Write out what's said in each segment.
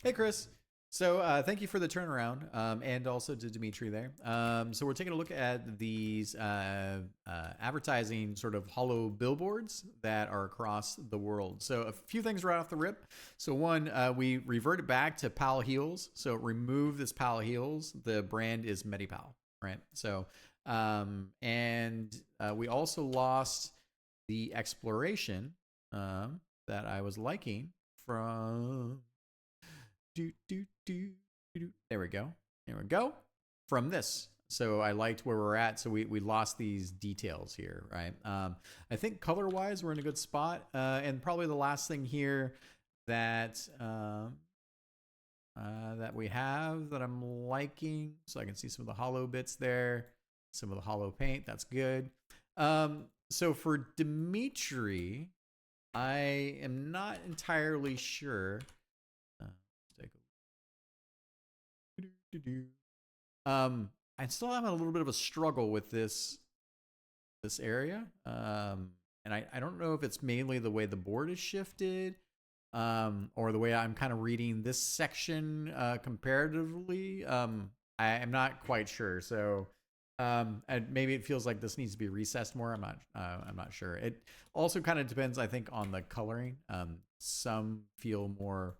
Hey, Chris. So thank you for the turnaround, and also to Dimitri there. So we're taking a look at these advertising sort of hollow billboards that are across the world. So a few things right off the rip. So one, we reverted back to Pal Heels. So remove this Pal Heels. The brand is MediPal, right? So and we also lost the exploration that I was liking from there we go. There we go. From this. So I liked where we're at. So we lost these details here, right? I think color wise, we're in a good spot. And probably the last thing here that that we have that I'm liking. So I can see some of the hollow bits there, some of the hollow paint. That's good. So for Dimitri, I am not entirely sure. I still have a little bit of a struggle with this area, and I don't know if it's mainly the way the board is shifted, or the way I'm kind of reading this section comparatively. I am not quite sure. So, and maybe it feels like this needs to be recessed more. I'm not sure. It also kind of depends, I think, on the coloring. Some feel more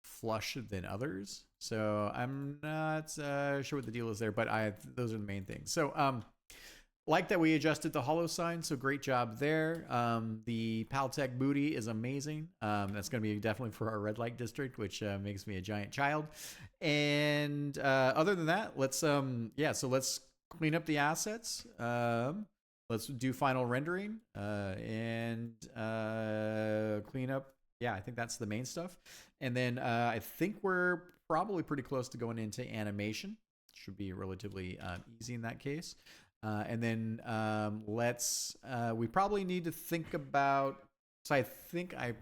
flush than others, so I'm not sure what the deal is there, but those are the main things. So like that we adjusted the hollow sign, so great job there. The Paltech booty is amazing. That's going to be definitely for our red light district, which makes me a giant child. And other than that, let's let's clean up the assets. Let's do final rendering and clean up. Yeah, I think that's the main stuff. And then I think we're probably pretty close to going into animation. Should be relatively easy in that case. And then we probably need to think about, so I think I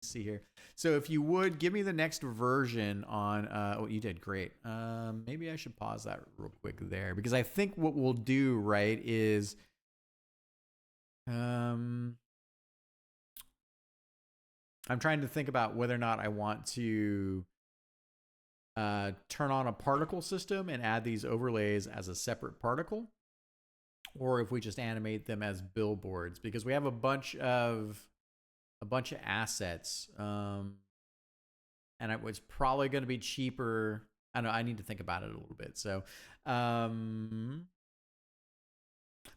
see here. So if you would give me the next version on, oh, you did great. Maybe I should pause that real quick there, because I think what we'll do, right, is, I'm trying to think about whether or not I want to turn on a particle system and add these overlays as a separate particle, or if we just animate them as billboards, because we have a bunch of assets, and it's probably going to be cheaper. I don't know. I need to think about it a little bit. So,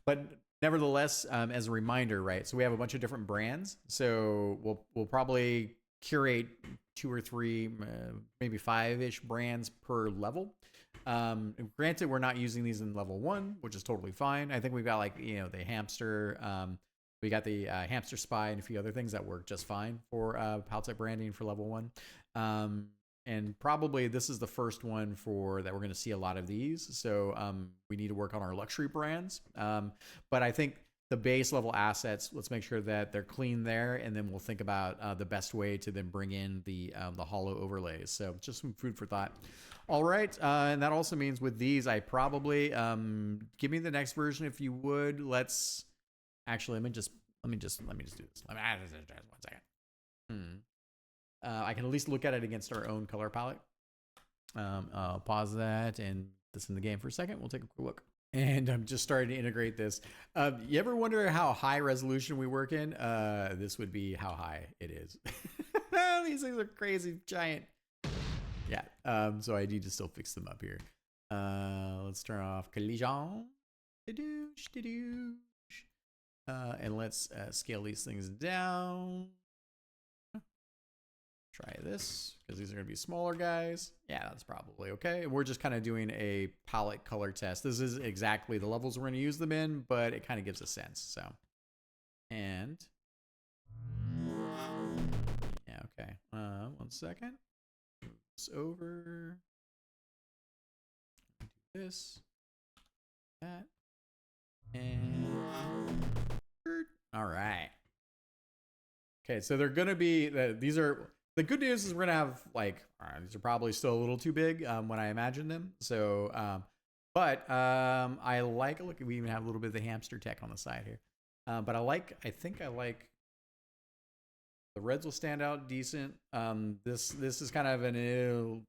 but nevertheless, as a reminder, right? So we have a bunch of different brands. So we'll probably curate 2 or 3, maybe 5-ish brands per level. Granted, we're not using these in level 1, which is totally fine. I think we've got, like, the hamster. We got the hamster spy and a few other things that work just fine for Paltech branding for level 1. And probably this is the first one that we're going to see a lot of these. So we need to work on our luxury brands. But I think the base level assets, let's make sure that they're clean there, and then we'll think about the best way to then bring in the hollow overlays. So just some food for thought. All right, and that also means with these, I probably give me the next version if you would. Let's actually let me just do this. Let me just one second. I can at least look at it against our own color palette. I'll pause that and listen to the game for a second. We'll take a quick look. And I'm just starting to integrate this. You ever wonder how high resolution we work in? This would be how high it is. These things are crazy, giant. Yeah, so I need to still fix them up here. Let's turn off collision. And let's scale these things down. Try this, because these are going to be smaller guys. Yeah, that's probably okay. We're just kind of doing a palette color test. This is exactly the levels we're going to use them in, but it kind of gives a sense. So, and yeah, okay. 1 second. Move this over. Do this, that, and all right. Okay, so they're going to be these are. The good news is we're going to have, like, these are probably still a little too big when I imagine them. So, but I like, look, we even have a little bit of the hamster tech on the side here. But I think I like The reds will stand out decent. This is kind of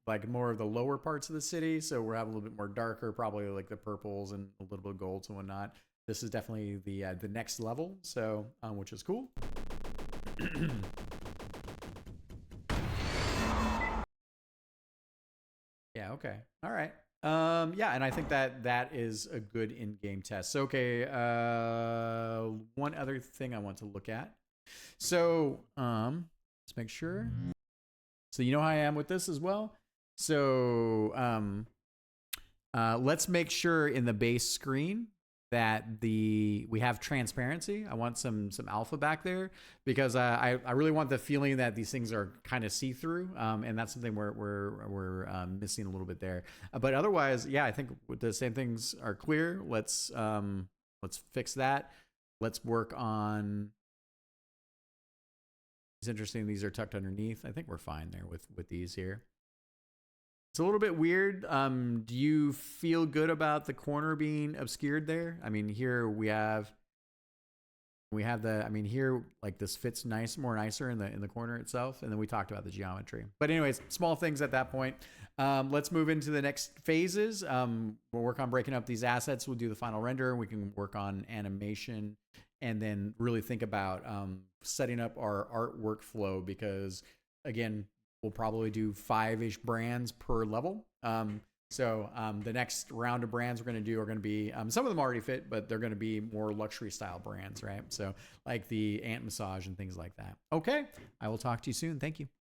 like more of the lower parts of the city, so we're having a little bit more darker, probably like the purples and a little bit of golds and whatnot. This is definitely the next level, so which is cool. Yeah. Okay. All right. Yeah, and I think that is a good in-game test. So, okay. One other thing I want to look at. So, let's make sure. So you know how I am with this as well. So, let's make sure in the base screen that we have transparency. I want some alpha back there because I really want the feeling that these things are kind of see-through, and that's something we're missing a little bit there. But otherwise, yeah, I think the same things are clear. Let's fix that. Let's work on. It's interesting. These are tucked underneath. I think we're fine there with these here. It's a little bit weird. Do you feel good about the corner being obscured there? I mean, here we have here, like, this fits more nicer in the corner itself. And then we talked about the geometry. But anyways, small things at that point. Let's move into the next phases. We'll work on breaking up these assets. We'll do the final render. We can work on animation and then really think about setting up our art workflow because, again, we'll probably do 5-ish brands per level. So the next round of brands we're going to do are going to be, some of them already fit, but they're going to be more luxury style brands, right? So like the ant massage and things like that. Okay, I will talk to you soon. Thank you.